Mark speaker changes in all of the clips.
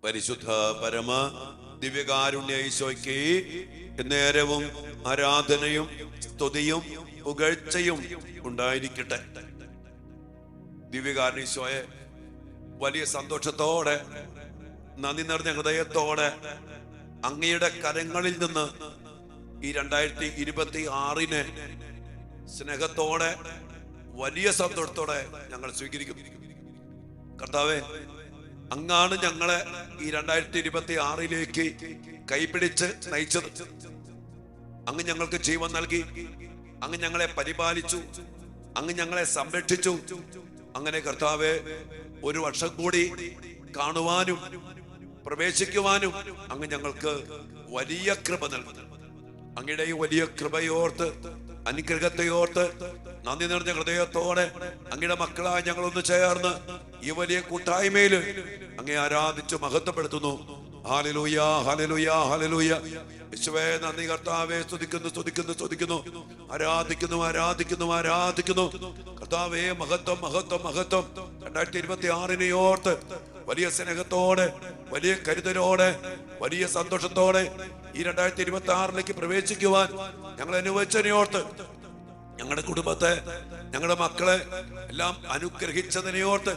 Speaker 1: പരിശുദ്ധ പരമ ദിവ്യകാരുണ്യ ഈശോയ്ക്ക് നേരവും ആരാധനയും സ്തുതിയും പുകഴ്ചയും ഉണ്ടായിരിക്കട്ടെ. ദിവ്യകാരുണ്യ ഈശോയെ വലിയ സന്തോഷത്തോടെ നന്ദി നിറഞ്ഞ ഹൃദയത്തോടെ അങ്ങയുടെ കരങ്ങളിൽ നിന്ന് ഈ 2026 സ്നേഹത്തോടെ വലിയ സന്തോഷത്തോടെ ഞങ്ങൾ സ്വീകരിക്കും. കർത്താവേ, അങ്ങാണ് ഞങ്ങളെ ഈ 2026 കൈപിടിച്ച് നയിച്ചത്. അങ്ങ് ഞങ്ങൾക്ക് ജീവൻ നൽകി, അങ്ങ് ഞങ്ങളെ പരിപാലിച്ചു, അങ്ങ് ഞങ്ങളെ സംരക്ഷിച്ചു. അങ്ങനെ കർത്താവെ, ഒരു വർഷം കൂടി കാണുവാനും പ്രവേശിക്കുവാനും അങ്ങ് ഞങ്ങൾക്ക് വലിയ കൃപ നൽകുന്നു. അങ്ങയുടെ ഈ വലിയ കൃപയോർത്ത്, അനുഗ്രഹത്തെയോർത്ത് നന്ദി നിറഞ്ഞ ഹൃദയത്തോടെ അങ്ങയുടെ മക്കളായ ഞങ്ങളൊന്ന് ചേർന്ന് ഈ വലിയ കൂട്ടായ്മയിൽ അങ്ങേ ആരാധിച്ചു മഹത്വപ്പെടുത്തുന്നു. Hallelujah, hallelujah, hallelujah. യേശുവേ നന്ദി. കർത്താവേ സ്തുതിക്കുന്നു, സ്തുതിക്കുന്നു, സ്തുതിക്കുന്നു. ആരാധിക്കുന്നു, ആരാധിക്കുന്നു, ആരാധിക്കുന്നു. കർത്താവേ മഹത്വം, മഹത്വം, മഹത്വം. 2026 ഓർത്ത് വലിയ സ്നേഹത്തോടെ, വലിയ കരുതലോടെ, വലിയ സന്തോഷത്തോടെ ഈ 2026 പ്രവേശിക്കുവാൻ ഞങ്ങൾ അനുവദിച്ചതിനെയോർത്ത്, ഞങ്ങളുടെ കുടുംബത്തെ, ഞങ്ങളുടെ മക്കളെ എല്ലാം അനുഗ്രഹിച്ചതിനെയോർത്ത്,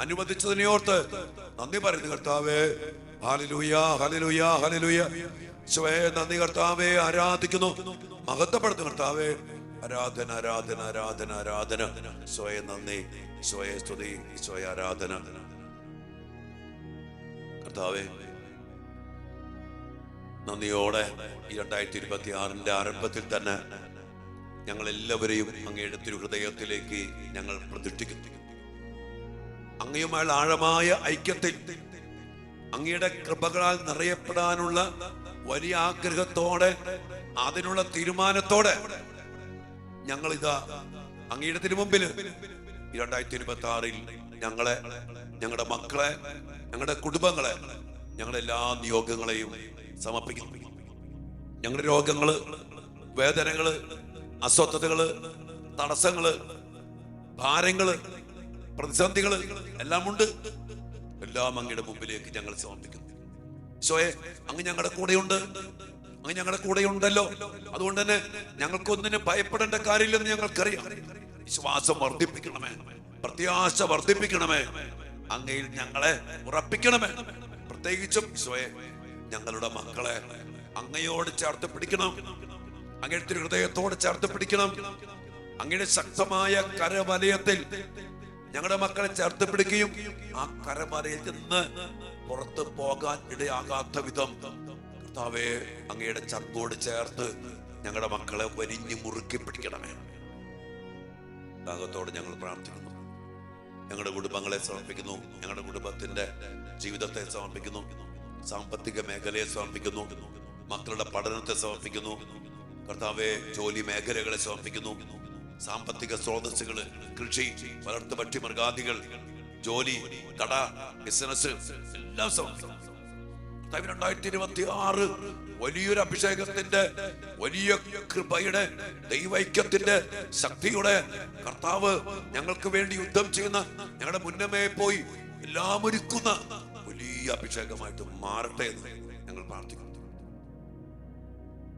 Speaker 1: അനുവദിച്ചതിനെയോർത്ത് നന്ദി പറയുന്നു കർത്താവേ. Hallelujah, hallelujah, hallelujah. ഈശോയെ നന്ദി കർത്താവേ. ആരാധിക്കുന്നു, മഹത്വപ്പെടുത്തുന്നു കർത്താവേ. ആരാധന, ആരാധന, ആരാധന, ആരാധന. ഈശോയെ നന്ദി, ഈശോയെ സ്തുതി, ഈശോയെ ആരാധന. കർത്താവേ, നന്ദിയോടെ ഈ 2026 ആരംഭത്തിൽ തന്നെ ഞങ്ങൾ എല്ലാവരെയും അങ്ങയുടെ തിരുഹൃദയത്തിലേക്ക് ഞങ്ങൾ പ്രതിഷ്ഠിക്കുന്നു. അങ്ങയുമായുള്ള ആഴമായ ഐക്യത്തിൽ, അങ്ങയുടെ കൃപകളാൽ നിറയപ്പെടാനുള്ള വലിയ ആഗ്രഹത്തോടെ, അതിനുള്ള തീരുമാനത്തോടെ ഞങ്ങളിതാ അങ്ങയുടെ തിരുമുമ്പിൽ ഈ 2026 ഞങ്ങളെ, ഞങ്ങളുടെ മക്കളെ, ഞങ്ങളുടെ കുടുംബങ്ങളെ, ഞങ്ങളുടെ എല്ലാ നിയോഗങ്ങളെയും സമർപ്പിക്കുന്നു. ഞങ്ങളുടെ രോഗങ്ങള്, വേദനകള്, അസ്വസ്ഥതകള്, തടസ്സങ്ങള്, ഭാരങ്ങള്, പ്രതിസന്ധികള് എല്ലാം ഉണ്ട്. എല്ലാം അങ്ങയുടെ മുമ്പിലേക്ക് ഞങ്ങൾ സമർപ്പിക്കുന്നു. ഈശോയെ, അങ്ങ് ഞങ്ങളുടെ കൂടെയുണ്ട്, അങ്ങ് ഞങ്ങളുടെ കൂടെയുണ്ടല്ലോ. അതുകൊണ്ട് തന്നെ ഞങ്ങൾക്കൊന്നിനും ഭയപ്പെടേണ്ട കാര്യമില്ലെന്ന് ഞങ്ങൾക്കറിയാം. വിശ്വാസം വർദ്ധിപ്പിക്കണമേ, പ്രത്യാശ വർദ്ധിപ്പിക്കണമേ, അങ്ങയിൽ ഞങ്ങളെ ഉറപ്പിക്കണമേ. പ്രത്യേകിച്ചും ഈശോയെ, ഞങ്ങളുടെ മക്കളെ അങ്ങയോട് ചേർത്ത് പിടിക്കണം, അങ്ങയുടെ ഹൃദയത്തോട് ചേർത്ത് പിടിക്കണം. അങ്ങയുടെ ശക്തമായ കരവലയത്തിൽ ഞങ്ങളുടെ മക്കളെ ചേർത്ത് പിടിക്കുകയും ആ കരവലയിൽ നിന്ന് പുറത്ത് പോകാൻ ഇടയാകാത്ത വിധം കർത്താവേ, അങ്ങയുടെ ചങ്കോട് ചേർത്ത് ഞങ്ങളുടെ മക്കളെ വരിഞ്ഞു മുറുക്കി പിടിക്കണമേ. ത്യാഗത്തോട് ഞങ്ങൾ പ്രാർത്ഥിക്കുന്നു. ഞങ്ങളുടെ കുടുംബങ്ങളെ സമർപ്പിക്കുന്നു, ഞങ്ങളുടെ കുടുംബത്തിന്റെ ജീവിതത്തെ സമർപ്പിക്കുന്നു, സാമ്പത്തിക മേഖലയെ സമർപ്പിക്കുന്നു, മക്കളുടെ പഠനത്തെ സമർപ്പിക്കുന്നു. കർത്താവെ, ജോലി മേഖലകളെ സമർപ്പിക്കുന്നു, സാമ്പത്തിക സ്രോതസ്സുകള്, കൃഷി, വളർത്തു പക്ഷി മൃഗാദികൾ, ജോലി, കട, ബിസിനസ് എല്ലാം സമർപ്പിക്കുന്നു. 2026 വലിയൊരു അഭിഷേകത്തിന്റെ, വലിയ കൃപയുടെ, ദൈവൈക്യത്തിന്റെ, ശക്തിയുടെ കർത്താവ് ഞങ്ങൾക്ക് വേണ്ടി യുദ്ധം ചെയ്യുന്ന, ഞങ്ങളുടെ മുന്നമേ പോയി എല്ലാം ഒരുക്കുന്ന വലിയ അഭിഷേകമായിട്ട് മാറട്ടെ എന്ന് ഞങ്ങൾ പ്രാർത്ഥിക്കുന്നു.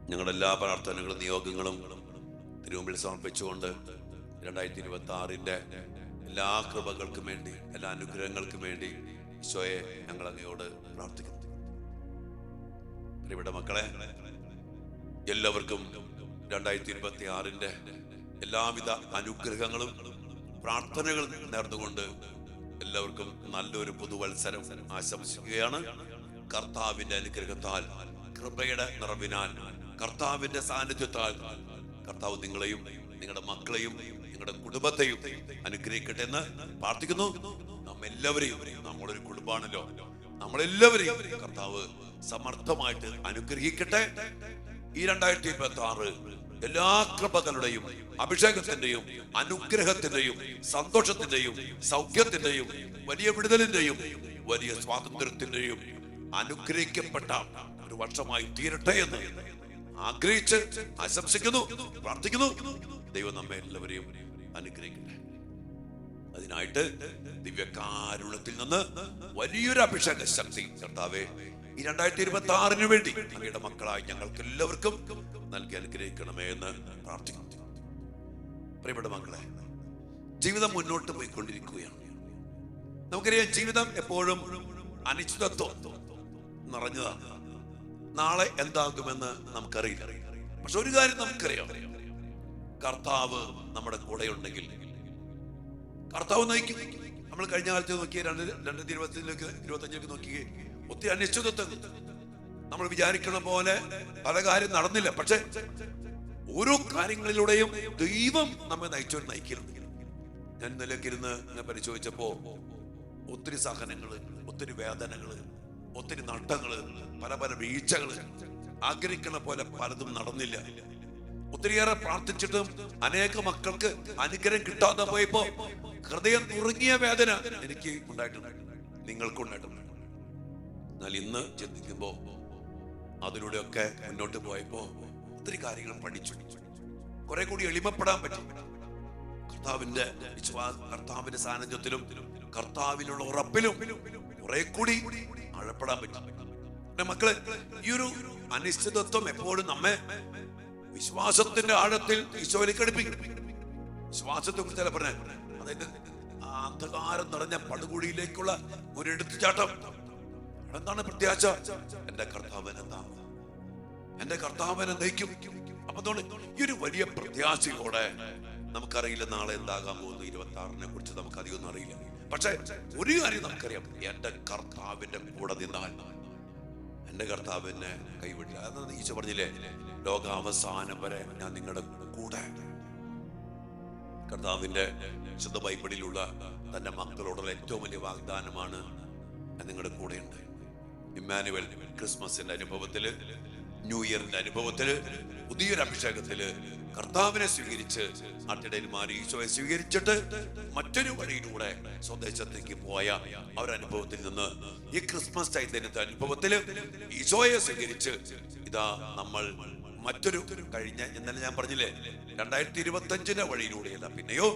Speaker 1: ഞങ്ങളുടെ എല്ലാ പ്രാർത്ഥനകളും നിയോഗങ്ങളും തിരുമുമ്പിൽ സമർപ്പിച്ചുകൊണ്ട് 2026 എല്ലാ കൃപകൾക്കും വേണ്ടി, എല്ലാ അനുഗ്രഹങ്ങൾക്കും വേണ്ടി ഈശോയെ ഞങ്ങൾ അങ്ങയോട് പ്രാർത്ഥിക്കുന്നു. പ്രിയപ്പെട്ട മക്കളെ, എല്ലാവർക്കും 2026 എല്ലാവിധ അനുഗ്രഹങ്ങളും പ്രാർത്ഥനകളും നേർന്നുകൊണ്ട് എല്ലാവർക്കും നല്ലൊരു പുതുവത്സരം ആശംസിക്കുകയാണ്. കർത്താവിന്റെ അനുഗ്രഹത്താൽ, കൃപയുടെ നിറവിനാൽ, കർത്താവിന്റെ സാന്നിധ്യത്താൽ കർത്താവ് നിങ്ങളെയും, നിങ്ങളുടെ മക്കളെയും, നിങ്ങളുടെ കുടുംബത്തെയും അനുഗ്രഹിക്കട്ടെ എന്ന് പ്രാർത്ഥിക്കുന്നു. നമ്മെല്ലാവരെയും, നമ്മളൊരു കുടുംബാണല്ലോ, നമ്മളെല്ലാവരെയും കർത്താവ് സമർത്ഥമായിട്ട് അനുഗ്രഹിക്കട്ടെ. ഈ 2026 എല്ലാ കൃപകളുടെയും, അഭിഷേകത്തിന്റെയും, അനുഗ്രഹത്തിന്റെയും, സന്തോഷത്തിന്റെയും, സൗഖ്യത്തിന്റെയും, വലിയ വിടുതലിന്റെയും, വലിയ സ്വാതന്ത്ര്യത്തിന്റെയും അനുഗ്രഹിക്കപ്പെട്ട ഒരു വർഷമായി തീരട്ടെ എന്ന് ആഗ്രഹിച്ച് ആശംസിക്കുന്നു, പ്രാർത്ഥിക്കുന്നു. ദൈവം നമ്മെ എല്ലാവരെയും അനുഗ്രഹിക്കട്ടെ. അതിനായിട്ട് ദിവ്യകാരുണ്യത്തിൽ നിന്ന് വലിയൊരു അഭിഷേക ശക്തി കർത്താവേ ഈ 2026 വേണ്ടി അങ്ങയുടെ മക്കളായി ഞങ്ങൾക്ക് എല്ലാവർക്കും നൽകി അനുഗ്രഹിക്കണമേ എന്ന് പ്രാർത്ഥിക്കുന്നു. പ്രിയപ്പെട്ട മക്കളെ, ജീവിതം മുന്നോട്ട് പോയിക്കൊണ്ടിരിക്കുകയാണ്. നമുക്കറിയാം, ജീവിതം എപ്പോഴും അനിശ്ചിതത്വം നിറഞ്ഞതാണ്. നാളെ എന്താകുമെന്ന് നമുക്കറിയില്ല. പക്ഷെ ഒരു കാര്യം നമുക്കറിയാം, കർത്താവ് നമ്മുടെ കൂടെ ഉണ്ടെങ്കിൽ കർത്താവ് നയിക്കും. നമ്മൾ കഴിഞ്ഞ കാലത്ത് നോക്കിയേ, 2025 നോക്കിയേ, ഒത്തിരി അനിശ്ചിതത്വം. നമ്മൾ വിചാരിക്കുന്ന പോലെ പല കാര്യം നടന്നില്ല. പക്ഷെ ഓരോ കാര്യങ്ങളിലൂടെയും ദൈവം നമ്മെ നയിക്കുന്നുണ്ട്. ഞാൻ നിലക്കിരുന്ന് ഞാൻ പരിശോധിച്ചപ്പോ ഒത്തിരി സഹനങ്ങള്, ഒത്തിരി വേദനകള്, ഒത്തിരി നഷ്ടങ്ങള്, പല പല വീഴ്ചകള്, ആഗ്രഹിക്കുന്ന പോലെ പലതും നടന്നില്ല. ഒത്തിരിയേറെ പ്രാർത്ഥിച്ചിട്ടും അനേക മക്കൾക്ക് അനുഗ്രഹം കിട്ടാതെ പോയപ്പോ ഹൃദയം നുറുങ്ങിയ വേദന എനിക്ക് ഉണ്ടായിട്ടുണ്ട്, നിങ്ങൾക്കുണ്ടായിട്ടുണ്ട്. എന്നാൽ ഇന്ന് ചിന്തിക്കുമ്പോ അതിലൂടെയൊക്കെ മുന്നോട്ട് പോയപ്പോ ഒത്തിരി കാര്യങ്ങൾ പഠിച്ചു, കുറെ കൂടി എളിമപ്പെടാൻ പറ്റും. കർത്താവിന്റെ കർത്താവിന്റെ സാന്നിധ്യത്തിലും കർത്താവിലുള്ള ഉറപ്പിലും കുറെ കൂടി ആഴപ്പെടാൻ പറ്റും. എന്റെ മക്കളെ, ഈ ഒരു അനിശ്ചിതത്വം എപ്പോഴും നമ്മെ വിശ്വാസത്തിന്റെ ആഴത്തിൽ ഈശോയിലേക്ക് അടുപ്പിക്കും. വിശ്വാസത്തെ കുറിച്ച് പറഞ്ഞ, അതായത് അന്ധകാരം നിറഞ്ഞ പടുകുഴിയിലേക്കുള്ള ഒരു എടുത്തുചാട്ടം. എന്താണ് പ്രത്യാശ? എന്റെ കർത്താവൻ എന്താണ്, എന്റെ കർത്താവനെ നയിക്കും. അപ്പൊ ഈ ഒരു വലിയ പ്രത്യാശയോടെ, നമുക്കറിയില്ല നാളെ എന്താകാൻ പോകുന്നു, 26-നെ കുറിച്ച് നമുക്ക് അധികമൊന്നും അറിയില്ല. പക്ഷെ ഒരു കാര്യം നമുക്കറിയാം, എന്റെ കർത്താവിന്റെ കൂടെ നിന്നാൽ എന്റെ കർത്താവിനെ കൈവിടില്ല. അതാണ് ഈശോ പറഞ്ഞില്ലേ, ലോകാവസാനം വരെ ഞാൻ നിങ്ങളുടെ കൂടെ. കർത്താവിന്റെ വിശുദ്ധ ബൈബിളിലുള്ള തന്റെ മക്കളോടുള്ള ഏറ്റവും വലിയ വാഗ്ദാനമാണ്, ഞാൻ നിങ്ങളുടെ കൂടെയുണ്ട്. ഇമ്മാനുവൽ ക്രിസ്മസിന്റെ അനുഭവത്തില്, ന്യൂ ഇയറിന്റെ അവസരത്തില്, പുതിയൊരു അഭിഷേകത്തില് കർത്താവിനെ സ്വീകരിച്ച് നാട്ടിടയന്മാർ ഈശോയെ സ്വീകരിച്ചിട്ട് മറ്റൊരു വഴിയിലൂടെ സ്വദേശത്തേക്ക് പോയ അവരനുഭവത്തിൽ നിന്ന് ഈ ക്രിസ്മസ് ചൈതന്യത്തെ അനുഭവത്തില് ഈശോയെ സ്വീകരിച്ച് ഇതാ നമ്മൾ മറ്റൊരു കഴിഞ്ഞ ഇന്നലെ ഞാൻ പറഞ്ഞില്ലേ 2025 വഴിയിലൂടെയല്ല, പിന്നെയോ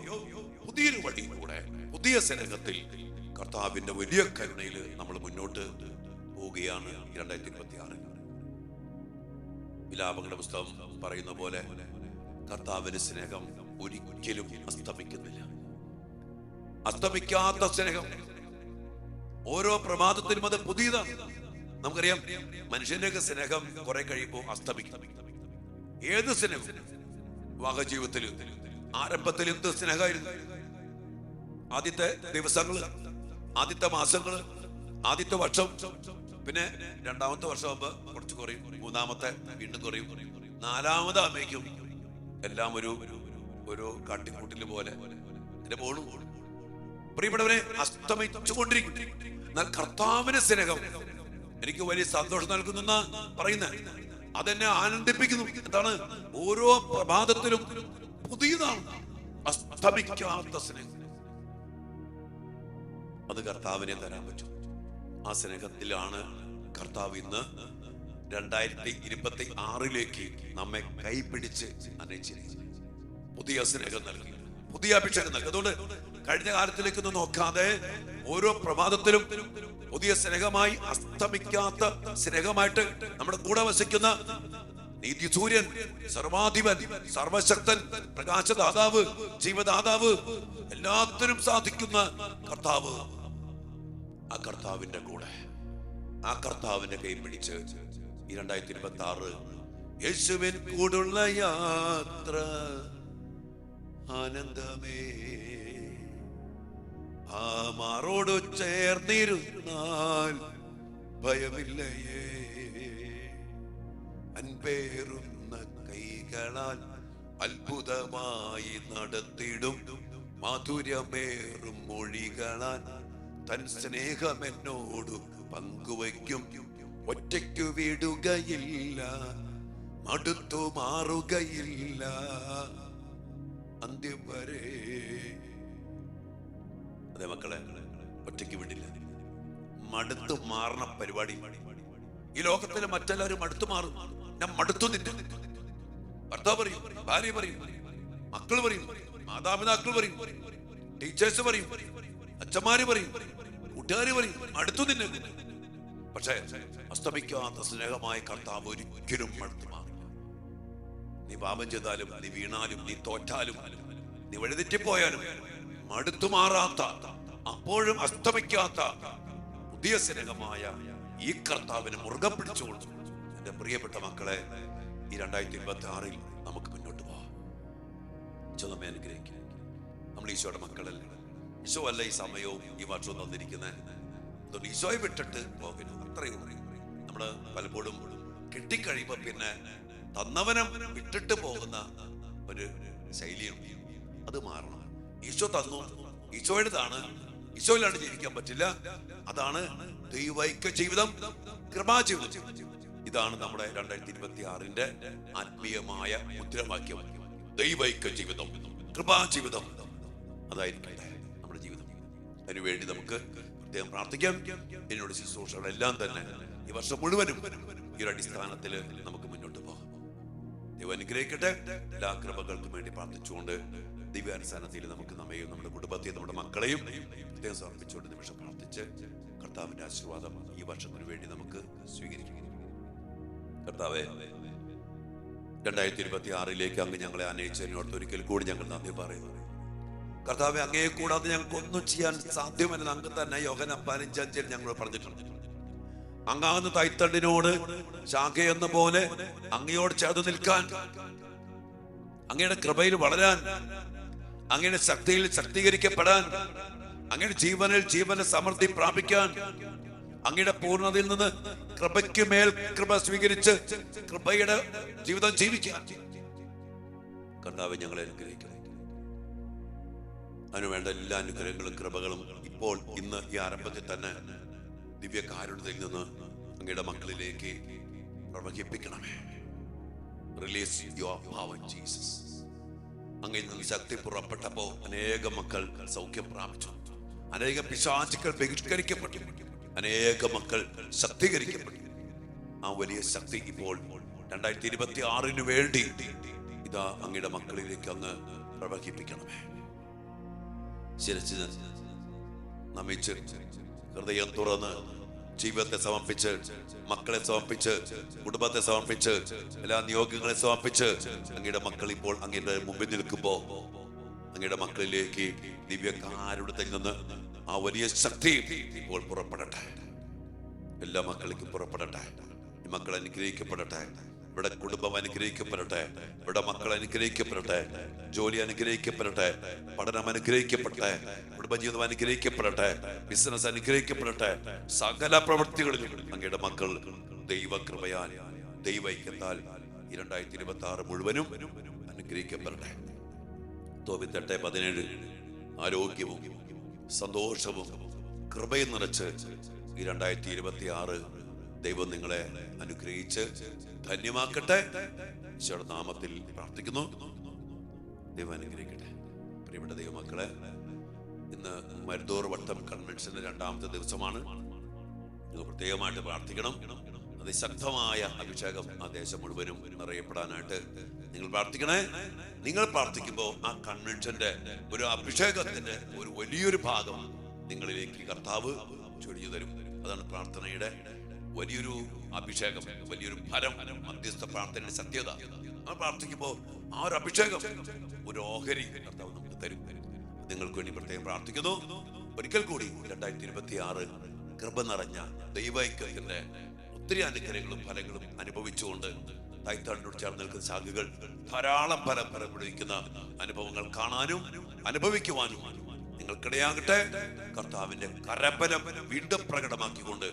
Speaker 1: പുതിയൊരു വഴിയിലൂടെ പുതിയ സ്നേഹത്തിൽ കർത്താവിന്റെ വലിയ കരുണയിൽ നമ്മൾ മുന്നോട്ട് പോവുകയാണ്. 2026 വിലാപങ്ങളുടെ പുസ്തകം പറയുന്ന പോലെ കർത്താവിന്റെ സ്നേഹം ഒരിക്കലും അസ്തമിക്കുന്നില്ല. അസ്തമിക്കാത്ത സ്നേഹം, ഓരോ പ്രഭാതത്തിലും അത് പുതിയതാണ്. നമുക്കറിയാം, മനുഷ്യന്റെ സ്നേഹം കുറെ കഴിയുമ്പോൾ അസ്തമിക്കും. ഏത് സ്നേഹം? വിവാഹജീവിതത്തില് ആരംഭത്തിൽ എന്ത് സ്നേഹമായിരുന്നു? ആദ്യത്തെ ദിവസങ്ങള്, ആദ്യത്തെ മാസങ്ങള്, ആദ്യത്തെ വർഷം, പിന്നെ രണ്ടാമത്തെ വർഷമാകുമ്പോ കുറച്ച് കുറയും, മൂന്നാമത്തെ വീണ്ടും കുറയും, നാലാമതാകുമ്പോഴേക്കും എല്ലാം ഒരു കാട്ടിക്കൂട്ടില് പോലെ എന്റെ പോണു. പ്രിയപ്പെട്ടവരെ, അസ്തമിച്ചുകൊണ്ടിരിക്കും. എന്നാൽ കർത്താവിന്റെ സ്നേഹം എനിക്ക് വലിയ സന്തോഷം നൽകുന്ന പറയുന്നത്, അതെന്നെ ആനന്ദിപ്പിക്കുന്നു. എന്താണ്? ഓരോ പ്രഭാതത്തിലും പുതിയതാണ്, അസ്തമിക്കാത്ത സ്നേഹം. അത് കർത്താവിനെ തരാൻ പറ്റും. ആ സ്നേഹത്തിലാണ് കർത്താവ് ഇന്ന് 2026 നമ്മെ കൈപിടിച്ച് അനയിച്ചിരിക്കുന്നത്. പുതിയ സ്നേഹം നൽകി, പുതിയ അഭിഷേകം നൽകി. അതുകൊണ്ട് കഴിഞ്ഞ കാലത്തിലേക്കൊന്നും നോക്കാതെ ഓരോ പ്രഭാതത്തിലും പുതിയ സ്നേഹമായി, അസ്തമിക്കാത്ത സ്നേഹമായിട്ട് നമ്മുടെ കൂടെ വസിക്കുന്ന നീതി സൂര്യൻ, സർവാധിപൻ, സർവശക്തൻ, പ്രകാശദാതാവ്, ജീവദാതാവ്, എല്ലാത്തിനും സാധിക്കുന്ന കർത്താവ്, ആ കർത്താവിന്റെ കൂടെ, ആ കർത്താവിന്റെ കൈ പിടിച്ച് ഈ 2026 യേശുവിൻ കൂടുള്ള യാത്ര ആനന്ദമേ. ആ മാറോട് ചേർന്നിരുന്നാൽ ഭയമില്ലയേ. അൻപേറുന്ന കൈകളാൽ അത്ഭുതമായി നടത്തിടും മാധുര്യമേറും മൊഴികളാൽ തൻ സ്നേഹം എന്നോട് പങ്കുവയ്ക്കും. ഒറ്റയ്ക്കു വിടുകയില്ല, മടുത്തു മാറുകയില്ല, അന്ത്യം വരെ. അതെ മക്കളെ, ഒറ്റയ്ക്ക് വിടില്ല. മടുത്തു മാറണ പരിപാടി ഈ ലോകത്തിലെ മറ്റെല്ലാവരും മടുത്തു മാറും. ഞാൻ മടുത്തു നിന്നു. ഭർത്താവ് പറയും, ഭാര്യ പറയും, മക്കൾ പറയും, മാതാപിതാക്കൾ പറയും, ടീച്ചേഴ്സ് പറയും, അച്ഛന്മാര് പറയും, കൂട്ടുകാര് പറയും, അടുത്തു നിന്നെ. പക്ഷേ അസ്തമിക്കാത്ത സ്നേഹമായ കർത്താവ് ഒരിക്കലും മടുത്തു മാറില്ല. നീ പാപം ചെയ്താലും, നീ വീണാലും, നീ തോറ്റാലും, നീ വഴിതെറ്റിപ്പോയാലും മടുത്തു മാറാത്ത, അപ്പോഴും അസ്തമിക്കാത്ത പുതിയ സ്നേഹമായ ഈ കർത്താവിനെ മുറുകെ പിടിച്ചുകൊണ്ട് എന്റെ പ്രിയപ്പെട്ട മക്കളെ, ഈ 2026 നമുക്ക് മുന്നോട്ട് പോവാം. നമ്മെ അനുഗ്രഹിക്കുക. നമ്മൾ ഈശോയുടെ മക്കളല്ലേ? ഈശോ അല്ല ഈ സമയവും ഈ വർഷവും തന്നിരിക്കുന്നത്. അതുകൊണ്ട് ഈശോയെ വിട്ടിട്ട് പോകരുത്. അത്രയും നമ്മള് പലപ്പോഴും കിട്ടിക്കഴിയുമ്പോ പിന്നെ തന്നവനം വിട്ടിട്ട് പോകുന്ന ഒരു ശൈലിയുണ്ട്. അത് മാറണം. ഈശോ തന്നു, ഈശോയുടേതാണ്, ഈശോയിലാണ് ജീവിക്കാൻ പറ്റില്ല. അതാണ് ദൈവൈക്യ ജീവിതം, കൃപാജീവിതം. ഇതാണ് നമ്മുടെ 2026 ആത്മീയമായ മുദ്രാവാക്യം. ദൈവൈക്യ ജീവിതം, കൃപാജീവിതം, അതായിരിക്കട്ടെ നമ്മുടെ ജീവിതം. അതിനുവേണ്ടി നമുക്ക് പ്രത്യേകം പ്രാർത്ഥിക്കാം. എന്നോട് ശുശ്രൂഷകളെല്ലാം തന്നെ ഈ വർഷം മുഴുവനും ഈ ഒരു അടിസ്ഥാനത്തിൽ നമുക്ക് മുന്നോട്ട് പോകാം. ദൈവം അനുഗ്രഹിക്കട്ടെ. എല്ലാ കൃപകൾക്കും വേണ്ടി പ്രാർത്ഥിച്ചുകൊണ്ട് ദിവ്യാനുസാനത്തിൽ നമുക്ക് നമ്മയും നമ്മുടെ കുടുംബത്തെയും നമ്മുടെ മക്കളെയും പ്രത്യേകം സമർപ്പിച്ചുകൊണ്ട് നിമിഷം പ്രാർത്ഥിച്ച് കർത്താവിന്റെ ആശീർവാദം ഈ വർഷത്തിന് വേണ്ടി നമുക്ക് സ്വീകരിക്കാം. കർത്താവേ, 2026 അങ്ങ് ഞങ്ങളെ അനയിച്ചതിനോർത്ത് ഒരിക്കൽ കൂടി ഞങ്ങൾ നന്ദി പറയുന്നു. കർത്താവെ, അങ്ങയെ കൂടാതെ ഞങ്ങൾക്ക് ഒന്നും ചെയ്യാൻ സാധ്യമല്ലെന്ന് അങ്ങ് തന്നെ യോഹന്നാൻ 15:5 ഞങ്ങൾ പറഞ്ഞിട്ടുണ്ട്. അങ്ങാകുന്ന തൈത്തണ്ടിനോട് ശാഖയെന്ന പോലെ അങ്ങയോട് ചേർന്ന് നിൽക്കാൻ, അങ്ങയുടെ കൃപയിൽ വളരാൻ, അങ്ങയുടെ ശക്തിയിൽ ശക്തീകരിക്കപ്പെടാൻ, അങ്ങയുടെ ജീവനെ സമൃദ്ധി പ്രാപിക്കാൻ, അങ്ങയുടെ പൂർണ്ണതയിൽ നിന്ന് കൃപയ്ക്ക് മേൽ കൃപ സ്വീകരിച്ച് കൃപയുടെ ജീവിതം ജീവിക്കാൻ കർത്താവെ ഞങ്ങളെ അനുഗ്രഹിക്കണം. അതിനുവേണ്ട എല്ലാ അനുഗ്രഹങ്ങളും കൃപകളും ഇപ്പോൾ ഇന്ന് ഈ ആരംഭത്തിൽ തന്നെ ദിവ്യകാരുണ്യത്തിൽ നിന്ന് അങ്ങയുടെ മക്കളിലേക്ക് പ്രവഹിപ്പിക്കണമേ. Release your power Jesus. അങ്ങയിൽ നിന്ന് ശക്തി പുറപ്പെട്ടപ്പോ അനേകം മക്കൾ സൗഖ്യം പ്രാപിച്ചു, അനേകം പിശാചുക്കൾ ബഹിഷ്കരിക്കപ്പെട്ടു, അനേകം മക്കൾ ശക്തീകരിക്കപ്പെട്ടു. ആ വലിയ ശക്തി ഇപ്പോൾ 2026 വേണ്ടി ഇതാ അങ്ങയുടെ മക്കളിലേക്ക് അങ്ങ് പ്രവഹിപ്പിക്കണമേ. ശിരച്ച് നമിച്ച് ഹൃദയം തുറന്ന് ജീവിതത്തെ സമർപ്പിച്ച്, മക്കളെ സമർപ്പിച്ച്, കുടുംബത്തെ സമർപ്പിച്ച്, എല്ലാ നിയോഗങ്ങളെ സമർപ്പിച്ച് അങ്ങയുടെ മക്കൾ ഇപ്പോൾ അങ്ങയുടെ മുമ്പിൽ നിൽക്കുമ്പോ അങ്ങയുടെ മക്കളിലേക്ക് ദിവ്യകാരുണ്യത്തിൽ നിന്ന് ആ വലിയ ശക്തി ഇപ്പോൾ പുറപ്പെടട്ടെ. എല്ലാ മക്കളിലേക്കും പുറപ്പെടട്ടെ. ഈ മക്കൾ അനുഗ്രഹിക്കപ്പെടട്ടെ. ഇവിടെ കുടുംബം അനുഗ്രഹിക്കപ്പെടട്ടെ. ഇവിടെ മക്കൾ അനുഗ്രഹിക്കപ്പെടട്ടെ. ജോലി അനുഗ്രഹിക്കപ്പെടട്ടെ. പഠനം അനുഗ്രഹിക്കപ്പെടട്ടെ. കുടുംബജീവിതം അനുഗ്രഹിക്കപ്പെടട്ടെ. ബിസിനസ് അനുഗ്രഹിക്കപ്പെടട്ടെ. സകല പ്രവൃത്തികളിലും അങ്ങയുടെ മക്കൾ ദൈവകൃപയാൽ, ദൈവൈക്യത്താൽ ഈ 2026 മുഴുവനും അനുഗ്രഹിക്കപ്പെടട്ടെ. തോബിത്ത് 8:17 ആരോഗ്യവും സന്തോഷവും കൃപയും നിറച്ച് ഈ 2026 ദൈവം നിങ്ങളെ അനുഗ്രഹിച്ച് ധന്യമാക്കട്ടെ. ഈശോയുടെ നാമത്തിൽ പ്രാർത്ഥിക്കുന്നു. ദൈവം അനുഗ്രഹിക്കട്ടെ. പ്രിയപ്പെട്ട ദൈവമക്കളെ, ഇന്ന് മരുതൂർ വട്ടം കൺവെൻഷന്റെ 2ാമത്തെ ദിവസമാണ്. നിങ്ങൾ പ്രത്യേകമായിട്ട് പ്രാർത്ഥിക്കണം. അതിശക്തമായ അഭിഷേകം ആ ദേശം മുഴുവനും നിറയപ്പെടാനായിട്ട് നിങ്ങൾ പ്രാർത്ഥിക്കണേ. നിങ്ങൾ പ്രാർത്ഥിക്കുമ്പോൾ ആ കൺവെൻഷന്റെ ഒരു അഭിഷേകത്തിന്റെ ഒരു വലിയൊരു ഭാഗം നിങ്ങളിലേക്ക് കർത്താവ് ചൊരിഞ്ഞു തരും. അതാണ് പ്രാർത്ഥനയുടെ വലിയൊരു അഭിഷേകം, വലിയൊരു ഫലം, മധ്യസ്ഥ പ്രാർത്ഥനയുടെ സത്യത. ആ പ്രാർത്ഥിക്കുമ്പോൾ ആ ഒരു അഭിഷേകം, ഒരു ഓഹരി കർത്താവ് നമുക്ക് തരും. നിങ്ങൾക്ക് വേണ്ടി പ്രത്യേകം പ്രാർത്ഥിക്കുന്നു. ഒരിക്കൽ കൂടി 2026 കൃപ നിറഞ്ഞ ദൈവൈക്യത്തിന്റെ ഒത്തിരി അനുഗ്രഹങ്ങളും ഫലങ്ങളും അനുഭവിച്ചുകൊണ്ട് തൈത്താടിനോട് ചേർന്ന് നിൽക്കുന്ന ശാഖകൾ ധാരാളം ഫലം ഫലപ്പെടുവിക്കുന്ന അനുഭവങ്ങൾ കാണാനും അനുഭവിക്കുവാനും നിങ്ങൾക്കിടയാകട്ടെ. കർത്താവിന്റെ കരബലം വീണ്ടും പ്രകടമാക്കിക്കൊണ്ട്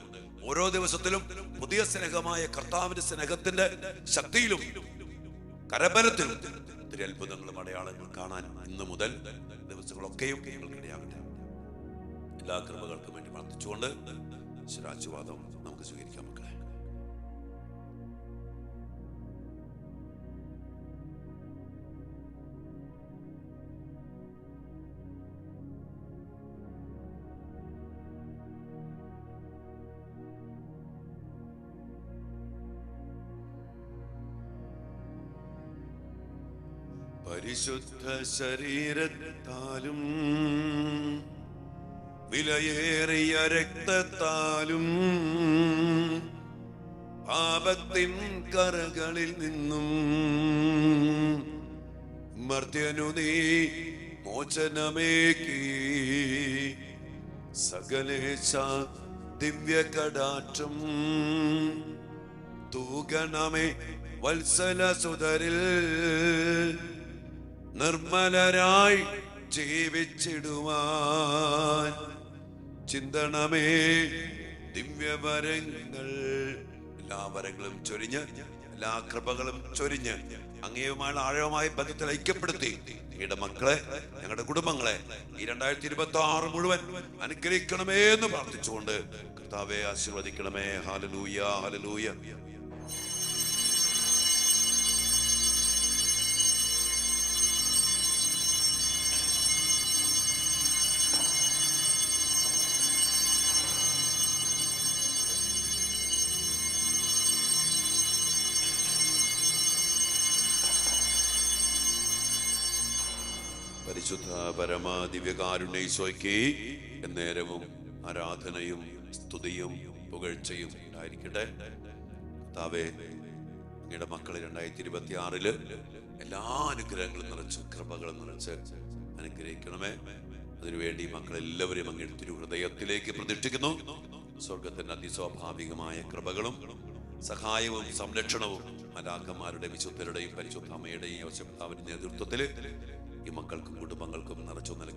Speaker 1: ഓരോ ദിവസത്തിലും പുതിയ സ്നേഹമായ കർത്താവിന്റെ സ്നേഹത്തിന്റെ ശക്തിയിലും കരബലത്തിലും ഒത്തിരി അത്ഭുതങ്ങളും അടയാളങ്ങളും കാണാൻ ഇന്ന് മുതൽ ദിവസങ്ങളൊക്കെയും നിങ്ങൾക്കിടയാകട്ടെ. എല്ലാ കൃപകൾക്കും വേണ്ടി പ്രാർത്ഥിച്ചുകൊണ്ട് ആശീർവാദം നമുക്ക് സ്വീകരിക്കാം. മക്കളെ, പരിശുദ്ധ ശരീരത്താലും വിലയേറിയ രക്തത്താലും പാപത്തിൻ കറകളിൽ നിന്നും മർത്യനു നീ മോചനമേകി സകലേശ ദിവ്യ കടാക്ഷം തൂകണമേ വത്സല സുതരിൽ നിർമ്മലരായി ജീവിച്ചിടുവാൻ ചിന്തണമേ ദിവ്യവരങ്ങൾ. എല്ലാ വരങ്ങളും ചൊരിഞ്ഞ് എല്ലാ കൃപകളും ചൊരിഞ്ഞ് അങ്ങേയുമായി ആഴമായ ബന്ധത്തിൽ ഐക്യപ്പെടുത്തി ഞങ്ങളുടെ മക്കളെ, ഞങ്ങളുടെ കുടുംബങ്ങളെ ഈ 2026 മുഴുവൻ അനുഗ്രഹിക്കണമേ എന്ന് പ്രാർത്ഥിച്ചുകൊണ്ട് കർത്താവെ ആശീർവദിക്കണമേ. Hallelujah, hallelujah. പരിശുദ്ധ പരമാദിവ്യകാരുണ്യ ഈശോയ്ക്ക് എന്നേരവും ആരാധനയും സ്തുതിയും പുകഴ്ചയും ഉണ്ടായിരിക്കട്ടെ. കർത്താവേ, അങ്ങയുടെ മക്കളെ 2026 എല്ലാ അനുഗ്രഹങ്ങളും നിറച്ച് കൃപകളും നിറച്ച് അനുഗ്രഹിക്കണമേ. അതിനുവേണ്ടി മക്കളെല്ലാവരും അങ്ങയുടെ തിരുഹൃദയത്തിലേക്ക് പ്രതിഷ്ഠിക്കുന്നു. സ്വർഗത്തിന്റെ അതിസ്വാഭാവികമായ കൃപകളും സഹായവും സംരക്ഷണവും മാലാഖമാരുടെ വിശുദ്ധരുടെയും പരിശുദ്ധ അമ്മയുടെയും യോസേപ്പിതാവിന്റെ നേതൃത്വത്തിൽ ഈ മക്കൾക്കും കുടുംബങ്ങൾക്കും നിറച്ചു നൽകി